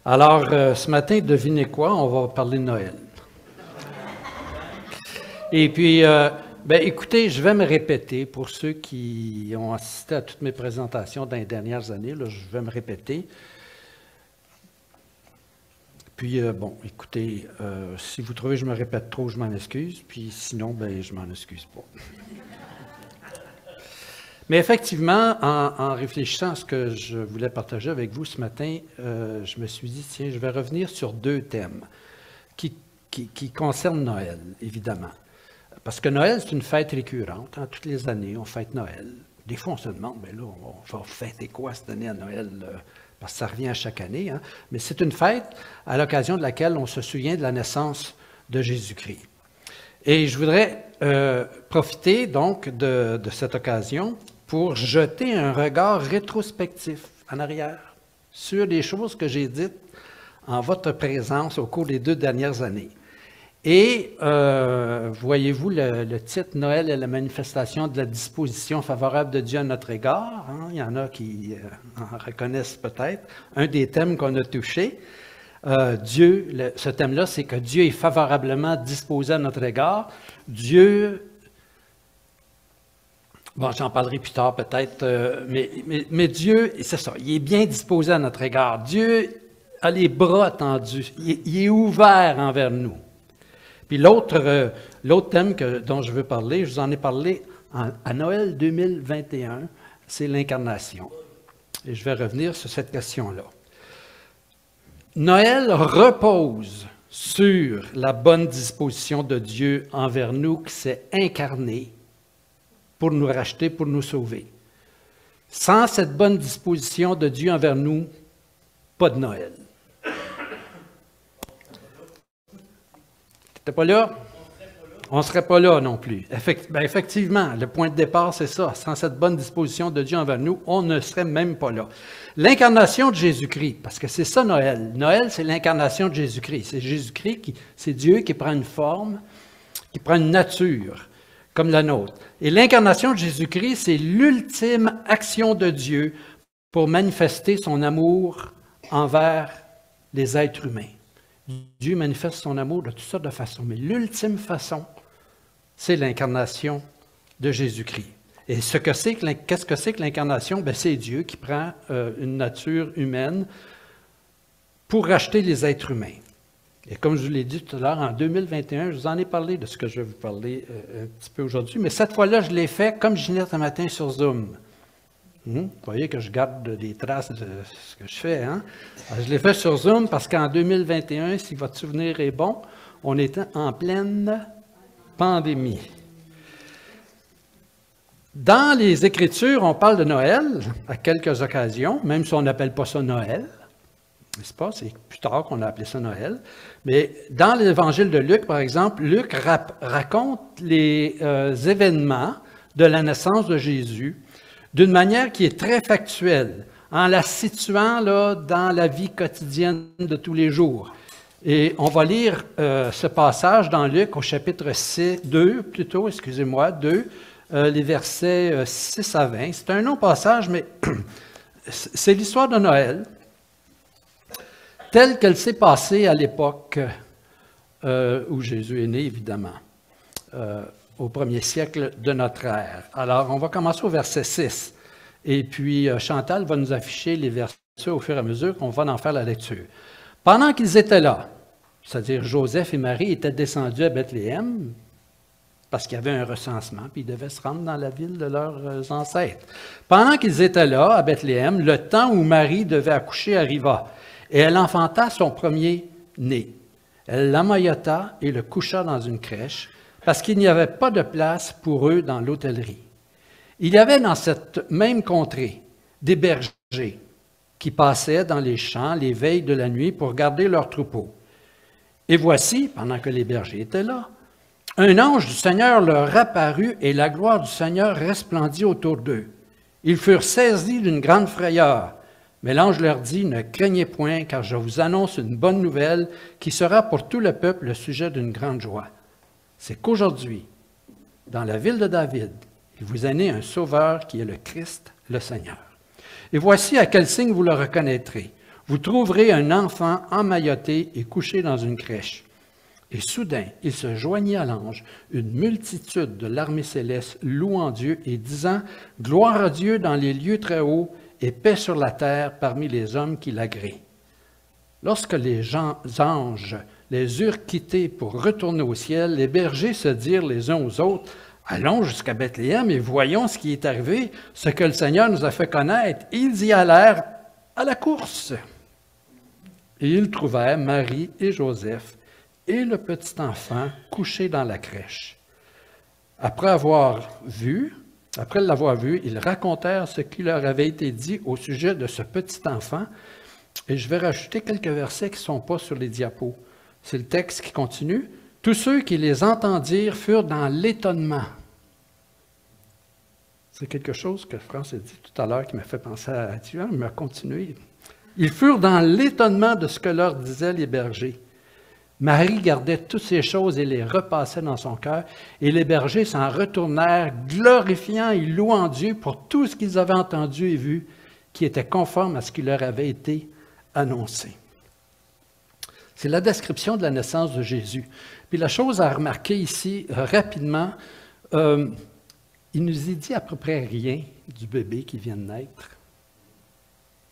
Alors, ce matin, devinez quoi? On va parler de Noël. Et puis, écoutez, je vais me répéter pour ceux qui ont assisté à toutes mes présentations dans les dernières années. Là, je vais me répéter. Puis, écoutez, si vous trouvez que je me répète trop, je m'en excuse. Puis sinon, je m'en excuse pas. Mais effectivement, en réfléchissant à ce que je voulais partager avec vous ce matin, je me suis dit, tiens, je vais revenir sur deux thèmes qui concernent Noël, évidemment. Parce que Noël, c'est une fête récurrente. Hein, toutes les années, on fête Noël. Des fois, on se demande, on va fêter quoi cette année à Noël? Parce que ça revient à chaque année. Hein? Mais c'est une fête à l'occasion de laquelle on se souvient de la naissance de Jésus-Christ. Et je voudrais profiter donc de cette occasion pour jeter un regard rétrospectif en arrière sur les choses que j'ai dites en votre présence au cours des 2 dernières années. Et voyez-vous le titre « Noël est la manifestation de la disposition favorable de Dieu à notre égard ». Hein? Il y en a qui en reconnaissent peut-être. Un des thèmes qu'on a touchés. Ce thème-là, c'est que Dieu est favorablement disposé à notre égard. Dieu... Bon, j'en parlerai plus tard peut-être, mais Dieu, c'est ça, il est bien disposé à notre égard. Dieu a les bras tendus, il est ouvert envers nous. Puis l'autre thème dont je veux parler, je vous en ai parlé à Noël 2021, c'est l'incarnation. Et je vais revenir sur cette question-là. Noël repose sur la bonne disposition de Dieu envers nous qui s'est incarné pour nous racheter, pour nous sauver. Sans cette bonne disposition de Dieu envers nous, pas de Noël. T'étais pas là? On ne serait pas là non plus. Effectivement, le point de départ, c'est ça. Sans cette bonne disposition de Dieu envers nous, on ne serait même pas là. L'incarnation de Jésus-Christ, parce que c'est ça Noël. Noël, c'est l'incarnation de Jésus-Christ. C'est Jésus-Christ, c'est Dieu qui prend une forme, qui prend une nature, comme la nôtre. Et l'incarnation de Jésus-Christ, c'est l'ultime action de Dieu pour manifester son amour envers les êtres humains. Dieu manifeste son amour de toutes sortes de façons, mais l'ultime façon, c'est l'incarnation de Jésus-Christ. Et qu'est-ce que c'est que l'incarnation? C'est Dieu qui prend une nature humaine pour racheter les êtres humains. Et comme je vous l'ai dit tout à l'heure, en 2021, je vous en ai parlé de ce que je vais vous parler un petit peu aujourd'hui, mais cette fois-là, je l'ai fait comme je venais ce matin sur Zoom. Vous voyez que je garde des traces de ce que je fais. Hein? Alors, je l'ai fait sur Zoom parce qu'en 2021, si votre souvenir est bon, on était en pleine pandémie. Dans les Écritures, on parle de Noël à quelques occasions, même si on n'appelle pas ça Noël. N'est-ce pas? C'est plus tard qu'on a appelé ça Noël. Mais dans l'Évangile de Luc, par exemple, Luc raconte les événements de la naissance de Jésus d'une manière qui est très factuelle, en la situant là, dans la vie quotidienne de tous les jours. Et on va lire ce passage dans Luc au chapitre 2, les versets 6 à 20. C'est un long passage, mais c'est l'histoire de Noël, telle qu'elle s'est passée à l'époque où Jésus est né, évidemment, au 1er siècle de notre ère. Alors, on va commencer au verset 6. Et puis, Chantal va nous afficher les versets au fur et à mesure qu'on va en faire la lecture. Pendant qu'ils étaient là, c'est-à-dire Joseph et Marie étaient descendus à Bethléem, parce qu'il y avait un recensement, puis ils devaient se rendre dans la ville de leurs ancêtres. Pendant qu'ils étaient là, à Bethléem, le temps où Marie devait accoucher arriva, et elle enfanta son premier-né. Elle l'emmaillota et le coucha dans une crèche, parce qu'il n'y avait pas de place pour eux dans l'hôtellerie. Il y avait dans cette même contrée des bergers qui passaient dans les champs les veilles de la nuit pour garder leurs troupeaux. Et voici, pendant que les bergers étaient là, un ange du Seigneur leur apparut et la gloire du Seigneur resplendit autour d'eux. Ils furent saisis d'une grande frayeur. Mais l'ange leur dit, « Ne craignez point, car je vous annonce une bonne nouvelle qui sera pour tout le peuple le sujet d'une grande joie. C'est qu'aujourd'hui, dans la ville de David, il vous est né un sauveur qui est le Christ, le Seigneur. Et voici à quel signe vous le reconnaîtrez. vous trouverez un enfant emmailloté et couché dans une crèche. » Et soudain, il se joignit à l'ange, une multitude de l'armée céleste louant Dieu et disant « Gloire à Dieu dans les lieux très hauts et paix sur la terre parmi les hommes qui l'agréent. » Lorsque les anges les eurent quittés pour retourner au ciel, les bergers se dirent les uns aux autres « Allons jusqu'à Bethléem et voyons ce qui est arrivé, ce que le Seigneur nous a fait connaître. » Ils y allèrent à la course. Et ils trouvèrent Marie et Joseph et le petit enfant couché dans la crèche. Après l'avoir vu, ils racontèrent ce qui leur avait été dit au sujet de ce petit enfant. Et je vais rajouter quelques versets qui ne sont pas sur les diapos. C'est le texte qui continue. « Tous ceux qui les entendirent furent dans l'étonnement. » C'est quelque chose que France a dit tout à l'heure qui m'a fait penser à Dieu, mais m'a continué. Ils furent dans l'étonnement de ce que leur disaient les bergers. Marie gardait toutes ces choses et les repassait dans son cœur, et les bergers s'en retournèrent, glorifiant et louant Dieu pour tout ce qu'ils avaient entendu et vu, qui était conforme à ce qui leur avait été annoncé. C'est la description de la naissance de Jésus. Puis la chose à remarquer ici, rapidement, il nous est dit à peu près rien du bébé qui vient de naître.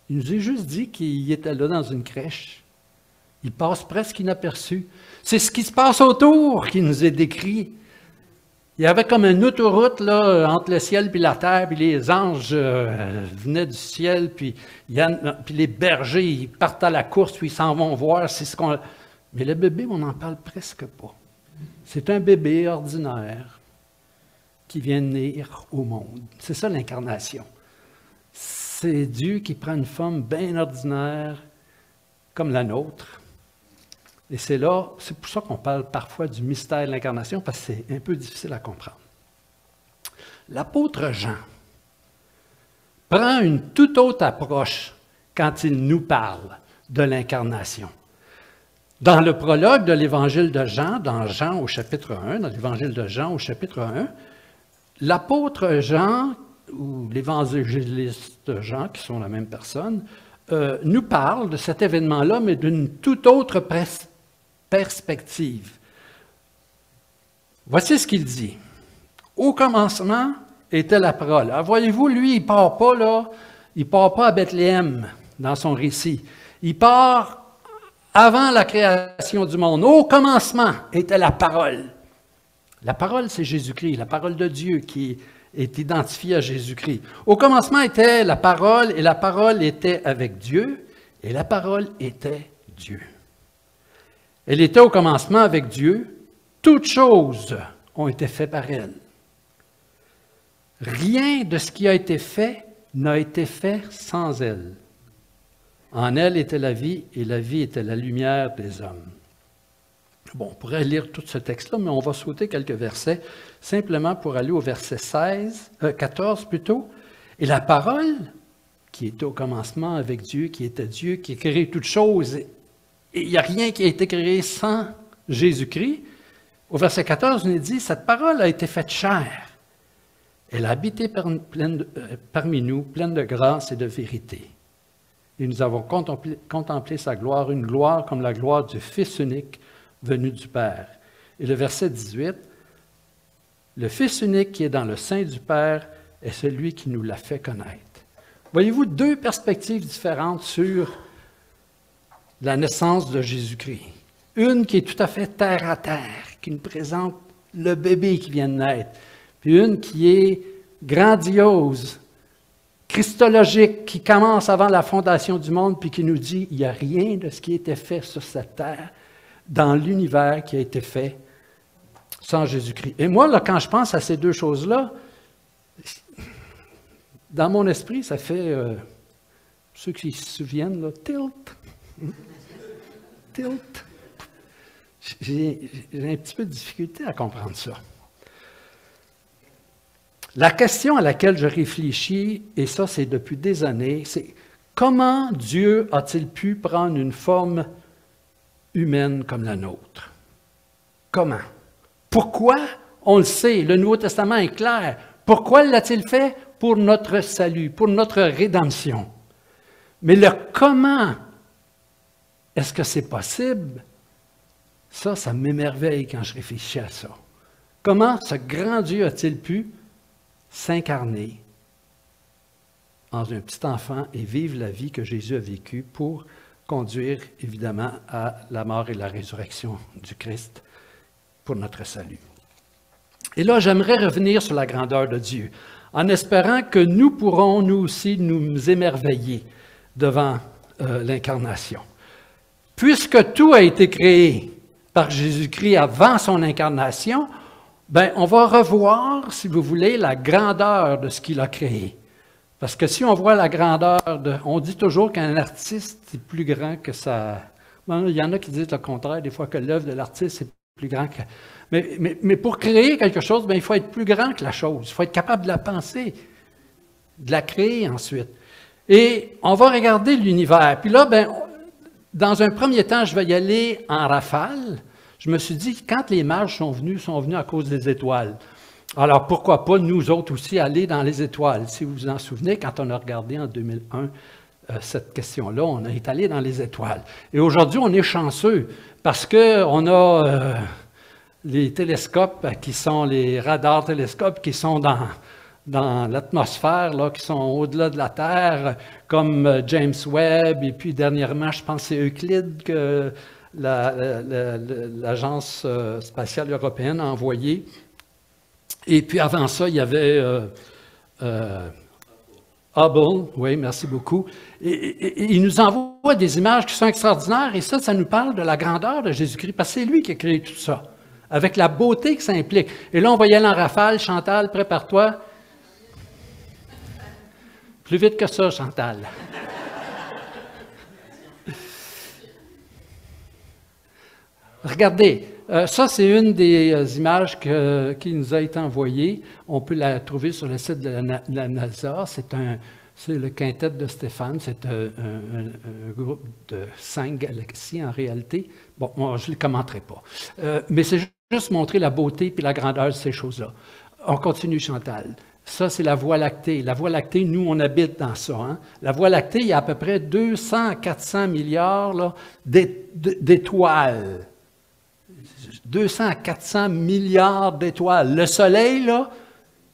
Il nous a juste dit qu'il était là dans une crèche. Il passe presque inaperçu. C'est ce qui se passe autour qui nous est décrit. Il y avait comme une autoroute là, entre le ciel et la terre, puis les anges venaient du ciel, puis les bergers ils partent à la course, puis ils s'en vont voir. Mais le bébé, on n'en parle presque pas. C'est un bébé ordinaire qui vient de naître au monde. C'est ça l'incarnation. C'est Dieu qui prend une forme bien ordinaire, comme la nôtre. Et c'est pour ça qu'on parle parfois du mystère de l'incarnation, parce que c'est un peu difficile à comprendre. L'apôtre Jean prend une toute autre approche quand il nous parle de l'incarnation. Dans le prologue de l'évangile de Jean, dans l'évangile de Jean au chapitre 1, l'apôtre Jean, ou l'évangéliste Jean, qui sont la même personne, nous parle de cet événement-là, mais d'une toute autre perspective. Voici ce qu'il dit. « Au commencement était la parole. » Alors, voyez-vous, lui, il ne part pas là, il ne part pas à Bethléem dans son récit. Il part avant la création du monde. Au commencement était la parole. La parole, c'est Jésus-Christ, la parole de Dieu qui est identifiée à Jésus-Christ. Au commencement était la parole, et la parole était avec Dieu, et la parole était Dieu. Elle était au commencement avec Dieu. Toutes choses ont été faites par elle. Rien de ce qui a été fait n'a été fait sans elle. En elle était la vie, et la vie était la lumière des hommes. Bon, on pourrait lire tout ce texte-là, mais on va sauter quelques versets, simplement pour aller au verset 14 plutôt. Et la parole, qui était au commencement avec Dieu, qui était Dieu, qui a créé toutes choses, et il n'y a rien qui a été créé sans Jésus-Christ. Au verset 14, on est dit, cette parole a été faite chair. Elle a habité parmi nous, pleine de grâce et de vérité. Et nous avons contemplé sa gloire, une gloire comme la gloire du Fils unique venu du Père. Et le verset 18, le Fils unique qui est dans le sein du Père est celui qui nous l'a fait connaître. Voyez-vous, deux perspectives différentes sur la naissance de Jésus-Christ. Une qui est tout à fait terre à terre, qui nous présente le bébé qui vient de naître, puis une qui est grandiose, christologique, qui commence avant la fondation du monde, puis qui nous dit, il n'y a rien de ce qui a été fait sur cette terre, dans l'univers qui a été fait sans Jésus-Christ. Et moi, là, quand je pense à ces deux choses-là, dans mon esprit, ça fait, ceux qui se souviennent, là, tilt. Tilt. J'ai un petit peu de difficulté à comprendre ça. La question à laquelle je réfléchis, et ça c'est depuis des années, c'est comment Dieu a-t-il pu prendre une forme humaine comme la nôtre? Comment? Pourquoi? On le sait, le Nouveau Testament est clair. Pourquoi l'a-t-il fait? Pour notre salut, pour notre rédemption. Mais le comment Est-ce que c'est possible? Ça m'émerveille quand je réfléchis à ça. Comment ce grand Dieu a-t-il pu s'incarner en un petit enfant et vivre la vie que Jésus a vécue pour conduire évidemment à la mort et la résurrection du Christ pour notre salut? Et là, j'aimerais revenir sur la grandeur de Dieu, en espérant que nous pourrons, nous aussi, nous émerveiller devant l'incarnation. Puisque tout a été créé par Jésus-Christ avant son incarnation, ben, on va revoir, si vous voulez, la grandeur de ce qu'il a créé. Parce que si on voit la grandeur on dit toujours qu'un artiste est plus grand que ça. Bon, il y en a qui disent le contraire, des fois que l'œuvre de l'artiste est plus grand que. Mais pour créer quelque chose, ben, il faut être plus grand que la chose. Il faut être capable de la penser, de la créer ensuite. Et on va regarder l'univers. Puis là, ben, dans un premier temps, je vais y aller en rafale. Je me suis dit, quand les mages sont venus à cause des étoiles. Alors, pourquoi pas nous autres aussi aller dans les étoiles? Si vous vous en souvenez, quand on a regardé en 2001 cette question-là, on est allé dans les étoiles. Et aujourd'hui, on est chanceux parce qu'on a les télescopes qui sont les radars télescopes qui sont dans l'atmosphère, là, qui sont au-delà de la Terre, comme James Webb, et puis dernièrement, je pense que c'est Euclide que l'Agence spatiale européenne a envoyé. Et puis avant ça, il y avait Hubble, oui, merci beaucoup. Et il nous envoie des images qui sont extraordinaires, et ça nous parle de la grandeur de Jésus-Christ, parce que c'est lui qui a créé tout ça, avec la beauté que ça implique. Et là, on va y aller en rafale. Chantal, prépare-toi. Plus vite que ça, Chantal. Regardez, ça c'est une des images qui nous a été envoyée. On peut la trouver sur le site de la NASA. C'est le quintet de Stéphane. C'est un groupe de 5 galaxies en réalité. Bon, moi, je ne le commenterai pas. Mais c'est juste montrer la beauté et la grandeur de ces choses-là. On continue, Chantal. Ça, c'est la Voie lactée. La Voie lactée, nous, on habite dans ça. Hein? La Voie lactée, il y a à peu près 200-400 milliards d'étoiles. 200-400 milliards d'étoiles. Le Soleil, là,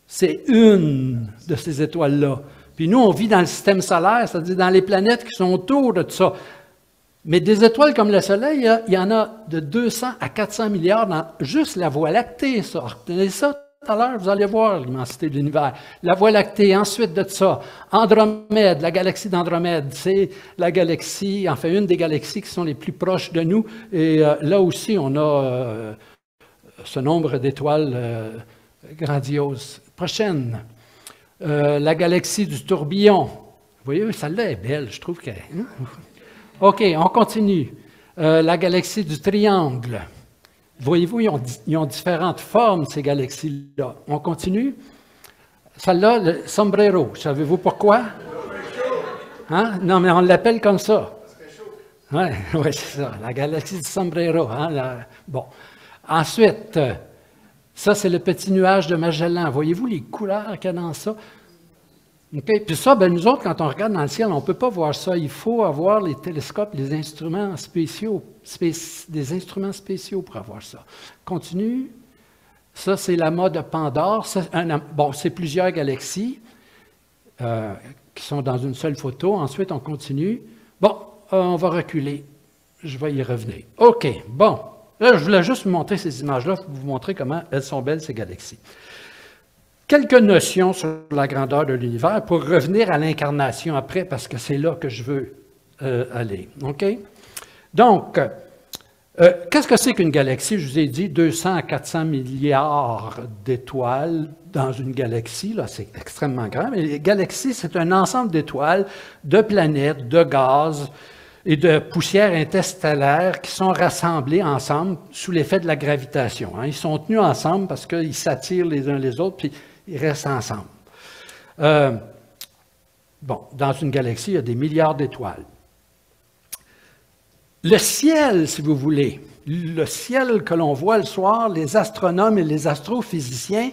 c'est une de ces étoiles-là. Puis nous, on vit dans le système solaire, c'est-à-dire dans les planètes qui sont autour de tout ça. Mais des étoiles comme le Soleil, il y en a de 200 à 400 milliards dans juste la Voie lactée. Ça. Retenez ça tout à l'heure, vous allez voir l'immensité de l'univers. La Voie lactée, ensuite de ça, Andromède, la galaxie d'Andromède, c'est la galaxie, enfin une des galaxies qui sont les plus proches de nous. Et là aussi, on a ce nombre d'étoiles grandioses. Prochaine, la galaxie du tourbillon. Vous voyez, celle-là est belle, je trouve qu'elle... OK, on continue. La galaxie du triangle. Voyez-vous, ils ont différentes formes, ces galaxies-là. On continue. Celle-là, le sombrero. Savez-vous pourquoi? Hein? Non, mais on l'appelle comme ça. Oui, c'est ça. La galaxie du sombrero. Hein? Bon. Ensuite, ça, c'est le petit nuage de Magellan. Voyez-vous les couleurs qu'il y a dans ça? Okay. Puis ça, ben, nous autres, quand on regarde dans le ciel, on ne peut pas voir ça. Il faut avoir les télescopes, les instruments spéciaux, des instruments spéciaux pour avoir ça. Continue. Ça, c'est l'amas de Pandore. Bon, c'est plusieurs galaxies qui sont dans une seule photo. Ensuite, on continue. Bon, on va reculer. Je vais y revenir. OK, bon. Là, je voulais juste vous montrer ces images-là pour vous montrer comment elles sont belles, ces galaxies. Quelques notions sur la grandeur de l'univers pour revenir à l'incarnation après, parce que c'est là que je veux aller. OK? Donc, qu'est-ce que c'est qu'une galaxie? Je vous ai dit 200 à 400 milliards d'étoiles dans une galaxie. Là, c'est extrêmement grand. Mais les galaxies, c'est un ensemble d'étoiles, de planètes, de gaz et de poussières interstellaires qui sont rassemblées ensemble sous l'effet de la gravitation. Hein. Ils sont tenus ensemble parce qu'ils s'attirent les uns les autres, puis ils restent ensemble. Bon, dans une galaxie, il y a des milliards d'étoiles. Le ciel, si vous voulez, le ciel que l'on voit le soir, les astronomes et les astrophysiciens,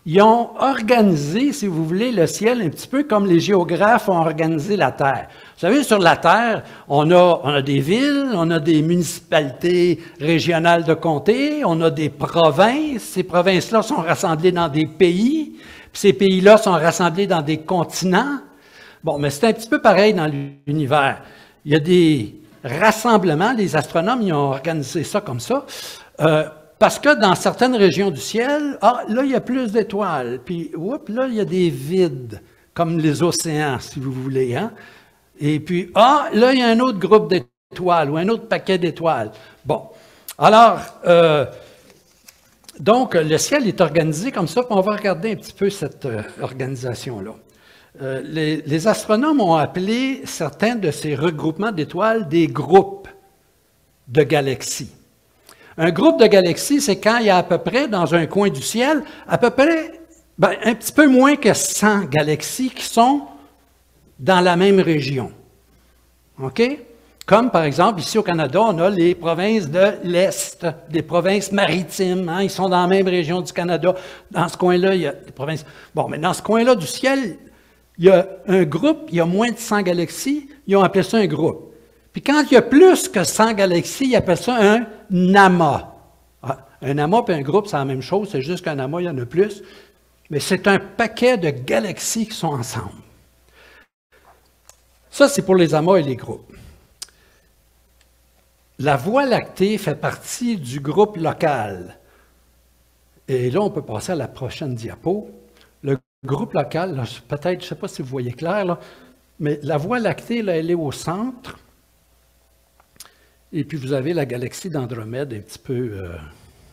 Ils ont organisé, si vous voulez, le ciel un petit peu comme les géographes ont organisé la Terre. Vous savez, sur la Terre, on a des villes, on a des municipalités régionales de comté, on a des provinces. Ces provinces-là sont rassemblées dans des pays, puis ces pays-là sont rassemblés dans des continents. Bon, mais c'est un petit peu pareil dans l'univers. Il y a des rassemblements, les astronomes, ils ont organisé ça comme ça. Parce que dans certaines régions du ciel, là, il y a plus d'étoiles. Puis, là, il y a des vides, comme les océans, si vous voulez. Hein? Et puis, là, il y a un autre groupe d'étoiles ou un autre paquet d'étoiles. Bon. Alors, donc, le ciel est organisé comme ça, puis on va regarder un petit peu cette organisation-là. Les astronomes ont appelé certains de ces regroupements d'étoiles des groupes de galaxies. Un groupe de galaxies, c'est quand il y a à peu près, dans un coin du ciel, à peu près, un petit peu moins que 100 galaxies qui sont dans la même région. OK? Comme, par exemple, ici au Canada, on a les provinces de l'Est, des provinces maritimes. Hein? Ils sont dans la même région du Canada. Dans ce coin-là, il y a des provinces... Bon, mais dans ce coin-là du ciel, il y a un groupe, il y a moins de 100 galaxies, ils ont appelé ça un groupe. Puis quand il y a plus que 100 galaxies, ils appellent ça un amas. Un amas et un groupe, c'est la même chose, c'est juste qu'un amas, il y en a plus. Mais c'est un paquet de galaxies qui sont ensemble. Ça, c'est pour les amas et les groupes. La Voie lactée fait partie du groupe local. Et là, on peut passer à la prochaine diapo. Le groupe local, peut-être, je ne sais pas si vous voyez clair, là, mais la Voie lactée, là, elle est au centre. Et puis, vous avez la galaxie d'Andromède un petit peu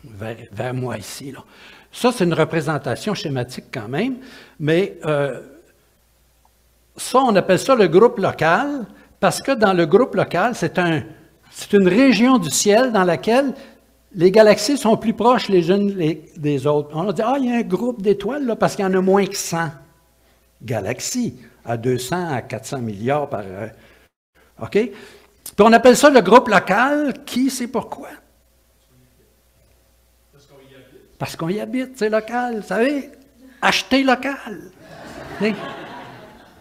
vers moi ici. Là. Ça, c'est une représentation schématique quand même, mais ça, on appelle ça le groupe local, parce que dans le groupe local, c'est une région du ciel dans laquelle les galaxies sont plus proches les unes des autres. On a dit, il y a un groupe d'étoiles, là, parce qu'il y en a moins que 100 galaxies, à 200 à 400 milliards par... OK? Puis on appelle ça le groupe local. Qui sait pourquoi? Parce qu'on y habite, c'est local, vous savez? Acheter local.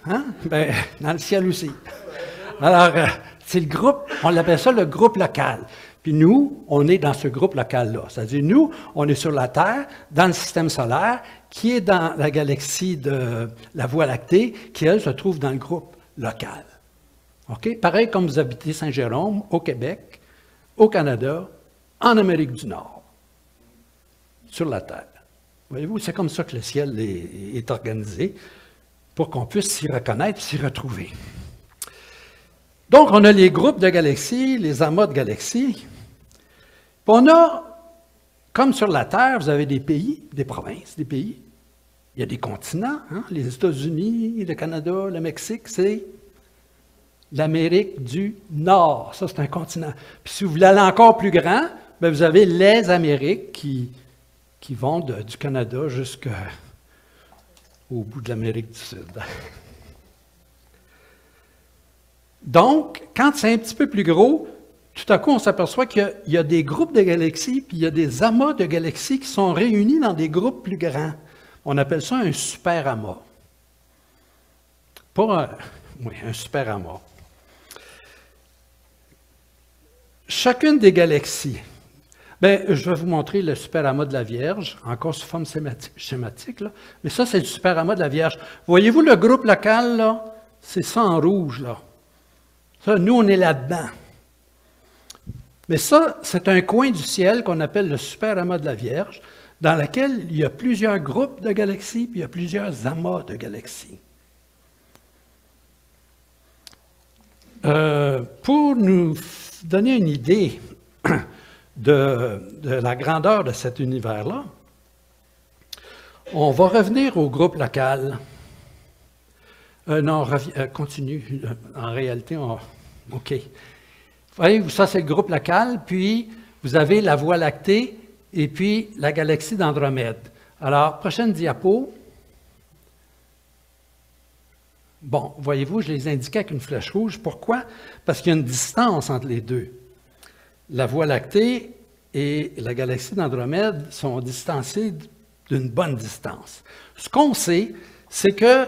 Hein? Ben, dans le ciel aussi. Alors, c'est le groupe, on l'appelle ça le groupe local. Puis nous, on est dans ce groupe local-là. C'est-à-dire, nous, on est sur la Terre, dans le système solaire, qui est dans la galaxie de la Voie lactée, qui, elle, se trouve dans le groupe local. OK? Pareil comme vous habitez Saint-Jérôme, au Québec, au Canada, en Amérique du Nord, sur la Terre. Voyez-vous, c'est comme ça que le ciel est organisé, pour qu'on puisse s'y reconnaître, s'y retrouver. Donc, on a les groupes de galaxies, les amas de galaxies. Puis on a, comme sur la Terre, vous avez des pays, des provinces, des pays. Il y a des continents, hein? Les États-Unis, le Canada, le Mexique, c'est l'Amérique du Nord. Ça, c'est un continent. Puis si vous voulez aller encore plus grand, bien, vous avez les Amériques qui vont du Canada jusqu'au bout de l'Amérique du Sud. Donc, quand c'est un petit peu plus gros, tout à coup, on s'aperçoit qu'il y a des groupes de galaxies, puis il y a des amas de galaxies qui sont réunis dans des groupes plus grands. On appelle ça un super amas. Un super amas. Chacune des galaxies, je vais vous montrer le super amas de la Vierge, encore sous forme schématique, là. Mais ça, c'est le super amas de la Vierge. Voyez-vous le groupe local, là? C'est ça en rouge, là. Ça, nous, on est là-dedans. Mais ça, c'est un coin du ciel qu'on appelle le super amas de la Vierge, dans lequel il y a plusieurs groupes de galaxies, puis il y a plusieurs amas de galaxies. Pour nous donner une idée de la grandeur de cet univers-là, on va revenir au groupe local. Non, continue. En réalité, OK. Voyez, ça, c'est le groupe local, puis vous avez la Voie lactée et puis la galaxie d'Andromède. Alors, prochaine diapo. Bon, voyez-vous, je les indiquais avec une flèche rouge. Pourquoi? Parce qu'il y a une distance entre les deux. La Voie lactée et la galaxie d'Andromède sont distancées d'une bonne distance. Ce qu'on sait, c'est que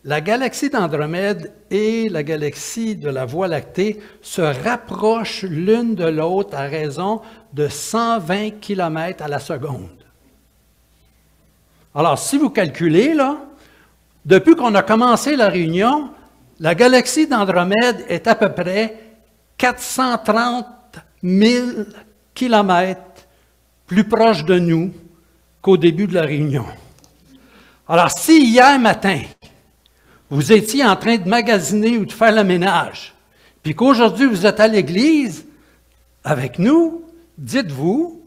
la galaxie d'Andromède et la galaxie de la Voie lactée se rapprochent l'une de l'autre à raison de 120 km à la seconde. Alors, si vous calculez, là, depuis qu'on a commencé la réunion, la galaxie d'Andromède est à peu près 430 000 km plus proche de nous qu'au début de la réunion. Alors, si hier matin, vous étiez en train de magasiner ou de faire le ménage, puis qu'aujourd'hui vous êtes à l'église avec nous, dites-vous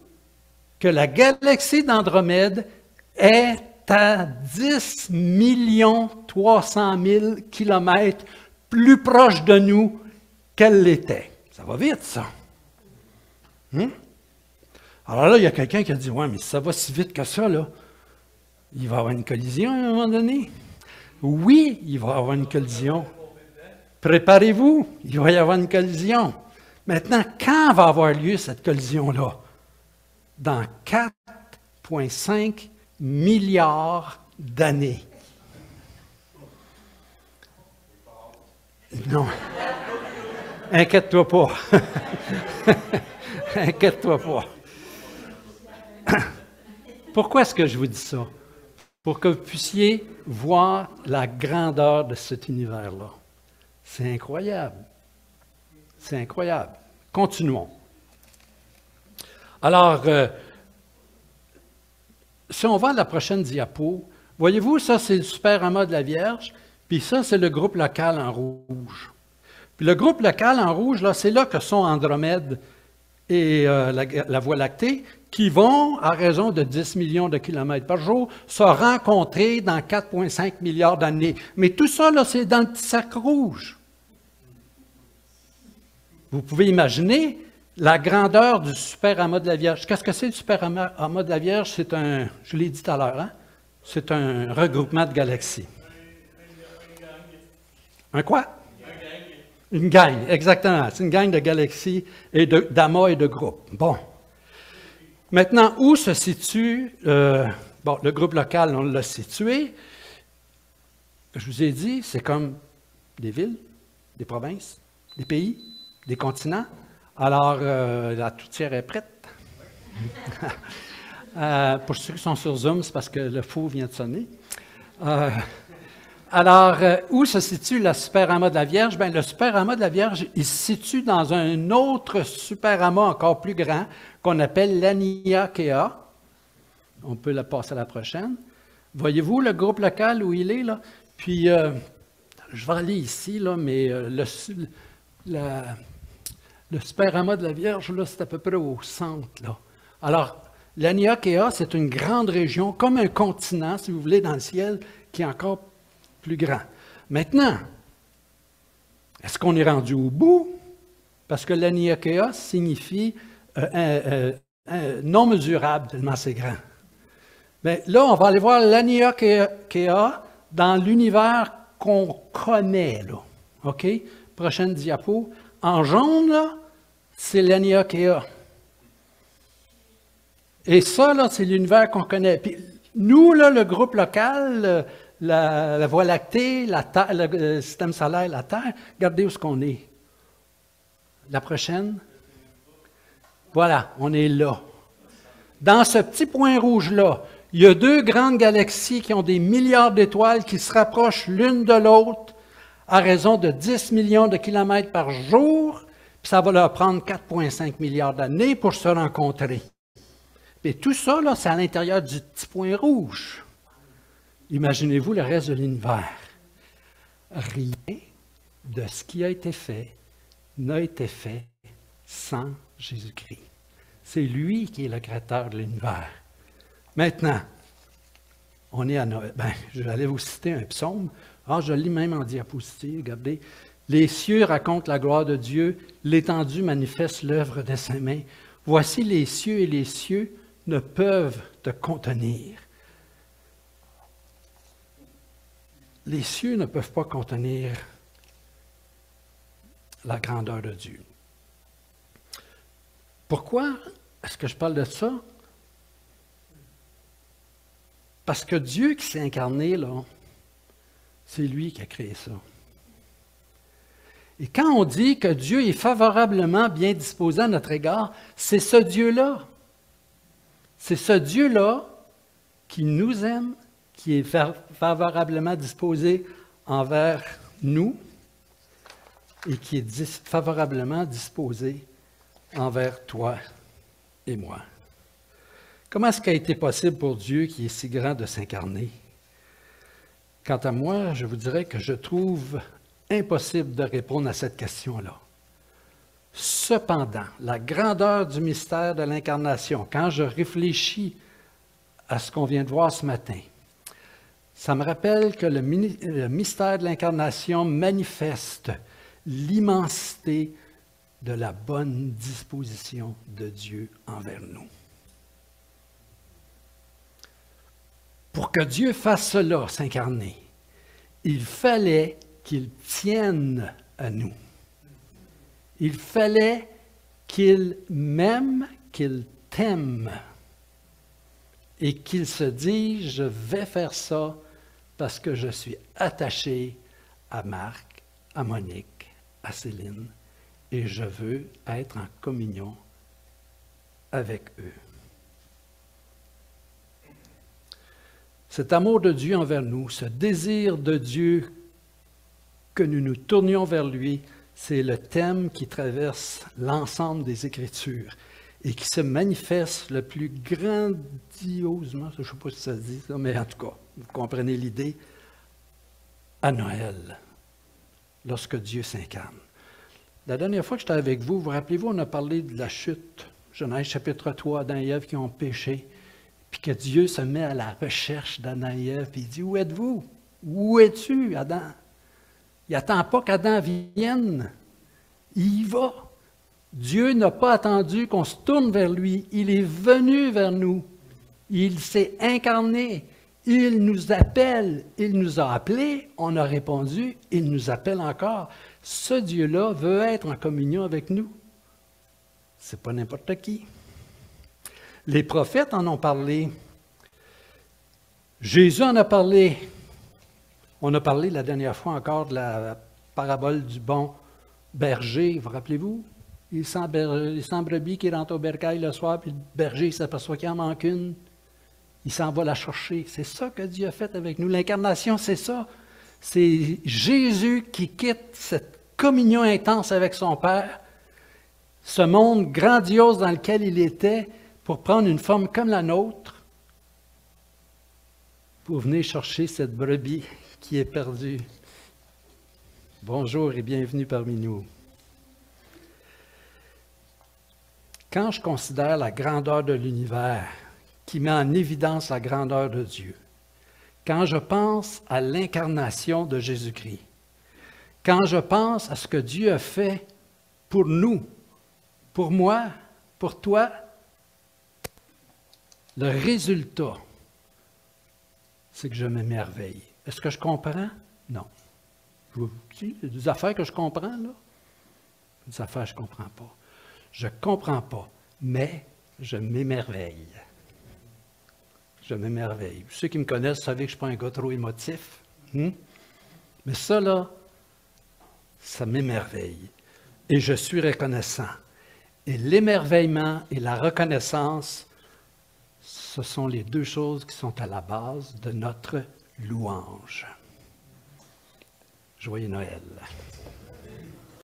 que la galaxie d'Andromède est à 10 300 000 kilomètres plus proche de nous qu'elle l'était. Ça va vite, ça. Alors là, il y a quelqu'un qui a dit, « Ouais, mais si ça va si vite que ça, là, il va y avoir une collision à un moment donné. » Oui, il va y avoir une collision. Préparez-vous, il va y avoir une collision. Maintenant, quand va avoir lieu cette collision-là? Dans 4,5 milliards d'années. Non. Inquiète-toi pas. Inquiète-toi pas. Pourquoi est-ce que je vous dis ça? Pour que vous puissiez voir la grandeur de cet univers-là. C'est incroyable. C'est incroyable. Continuons. Alors, si on va à la prochaine diapo, voyez-vous, ça c'est le super-amas de la Vierge, puis ça c'est le groupe local en rouge. Puis le groupe local en rouge, là, c'est là que sont Andromède et la Voie lactée, qui vont, à raison de 10 millions de kilomètres par jour, se rencontrer dans 4,5 milliards d'années. Mais tout ça, là, c'est dans le petit sac rouge. Vous pouvez imaginer la grandeur du super-amas de la Vierge. Qu'est-ce que c'est le super-amas de la Vierge? C'est un, je l'ai dit tout à l'heure, hein? C'est un regroupement de galaxies. Un quoi? Une gang, exactement. C'est une gang de galaxies et d'amas et de groupes. Bon. Maintenant, où se situe, le groupe local, on l'a situé. Je vous ai dit, c'est comme des villes, des provinces, des pays, des continents. Alors, la toutière est prête. Pour ceux qui sont sur Zoom, c'est parce que le faux vient de sonner. Alors, où se situe le super-amas de la Vierge? Bien, le super-amas de la Vierge, il se situe dans un autre super-amas encore plus grand qu'on appelle l'Aniakea. On peut la passer à la prochaine. Voyez-vous le groupe local où il est, là? Puis, je vais aller ici, là, mais le super-amas de la Vierge, là, c'est à peu près au centre, là. Alors, l'Aniakea, c'est une grande région, comme un continent, si vous voulez, dans le ciel, qui est encore plus grand. Maintenant, est-ce qu'on est rendu au bout? Parce que l'Aniakea signifie non mesurable, tellement c'est grand. Bien, là, on va aller voir l'Aniakea dans l'univers qu'on connaît, là. OK? Prochaine diapo. En jaune, là, c'est l'Aniakea. Et ça, là, c'est l'univers qu'on connaît. Puis, nous, là, le groupe local, la Voie lactée, la Terre, le système solaire, la Terre, regardez où est-ce qu'on est. La prochaine. Voilà, on est là. Dans ce petit point rouge-là, il y a deux grandes galaxies qui ont des milliards d'étoiles qui se rapprochent l'une de l'autre à raison de 10 millions de kilomètres par jour, puis ça va leur prendre 4,5 milliards d'années pour se rencontrer. Et tout ça, là, c'est à l'intérieur du petit point rouge. Imaginez-vous le reste de l'univers. Rien de ce qui a été fait n'a été fait sans Jésus-Christ. C'est lui qui est le créateur de l'univers. Maintenant, on est à Noël. Ben, je vais aller vous citer un psaume. Ah, je le lis même en diapositive, regardez. Les cieux racontent la gloire de Dieu, l'étendue manifeste l'œuvre de ses mains. Voici les cieux et les cieux ne peuvent te contenir. Les cieux ne peuvent pas contenir la grandeur de Dieu. Pourquoi est-ce que je parle de ça? Parce que Dieu qui s'est incarné, là, c'est lui qui a créé ça. Et quand on dit que Dieu est favorablement bien disposé à notre égard, c'est ce Dieu-là. C'est ce Dieu-là qui nous aime, qui est favorablement disposé envers nous et qui est favorablement disposé envers toi et moi. Comment est-ce qu'il a été possible pour Dieu, qui est si grand, de s'incarner? Quant à moi, je vous dirais que je trouve impossible de répondre à cette question-là. Cependant, la grandeur du mystère de l'incarnation, quand je réfléchis à ce qu'on vient de voir ce matin, ça me rappelle que le mystère de l'incarnation manifeste l'immensité de la bonne disposition de Dieu envers nous. Pour que Dieu fasse cela, s'incarner, il fallait qu'il tienne à nous. Il fallait qu'il m'aime, qu'il t'aime et qu'il se dise, je vais faire ça parce que je suis attaché à Marc, à Monique, à Céline et je veux être en communion avec eux. Cet amour de Dieu envers nous, ce désir de Dieu que nous nous tournions vers lui, c'est le thème qui traverse l'ensemble des Écritures et qui se manifeste le plus grandiosement, je ne sais pas si ça se dit, mais en tout cas, vous comprenez l'idée, à Noël, lorsque Dieu s'incarne. La dernière fois que j'étais avec vous, vous rappelez-vous, on a parlé de la chute, Genèse chapitre 3, Adam et Ève qui ont péché, puis que Dieu se met à la recherche d'Adam et Ève, puis il dit, où êtes-vous? Où es-tu, Adam? Il n'attend pas qu'Adam vienne. Il y va. Dieu n'a pas attendu qu'on se tourne vers lui. Il est venu vers nous. Il s'est incarné. Il nous appelle. Il nous a appelés. On a répondu. Il nous appelle encore. Ce Dieu-là veut être en communion avec nous. Ce n'est pas n'importe qui. Les prophètes en ont parlé. Jésus en a parlé. On a parlé la dernière fois encore de la parabole du bon berger, vous rappelez-vous? Il sent brebis qui rentre au bercail le soir, puis le berger s'aperçoit qu'il en manque une. Il s'en va la chercher. C'est ça que Dieu a fait avec nous. L'incarnation, c'est ça. C'est Jésus qui quitte cette communion intense avec son Père, ce monde grandiose dans lequel il était, pour prendre une forme comme la nôtre, pour venir chercher cette brebis qui est perdue. Bonjour et bienvenue parmi nous. Quand je considère la grandeur de l'univers, qui met en évidence la grandeur de Dieu, quand je pense à l'incarnation de Jésus-Christ, quand je pense à ce que Dieu a fait pour nous, pour moi, pour toi, le résultat, c'est que je m'émerveille. Est-ce que je comprends? Non. Il y a des affaires que je comprends, là. Des affaires que je ne comprends pas. Je ne comprends pas, mais je m'émerveille. Je m'émerveille. Ceux qui me connaissent, savez que je ne suis pas un gars trop émotif. Mais ça, là, ça m'émerveille. Et je suis reconnaissant. Et l'émerveillement et la reconnaissance, ce sont les deux choses qui sont à la base de notre louange. Joyeux Noël.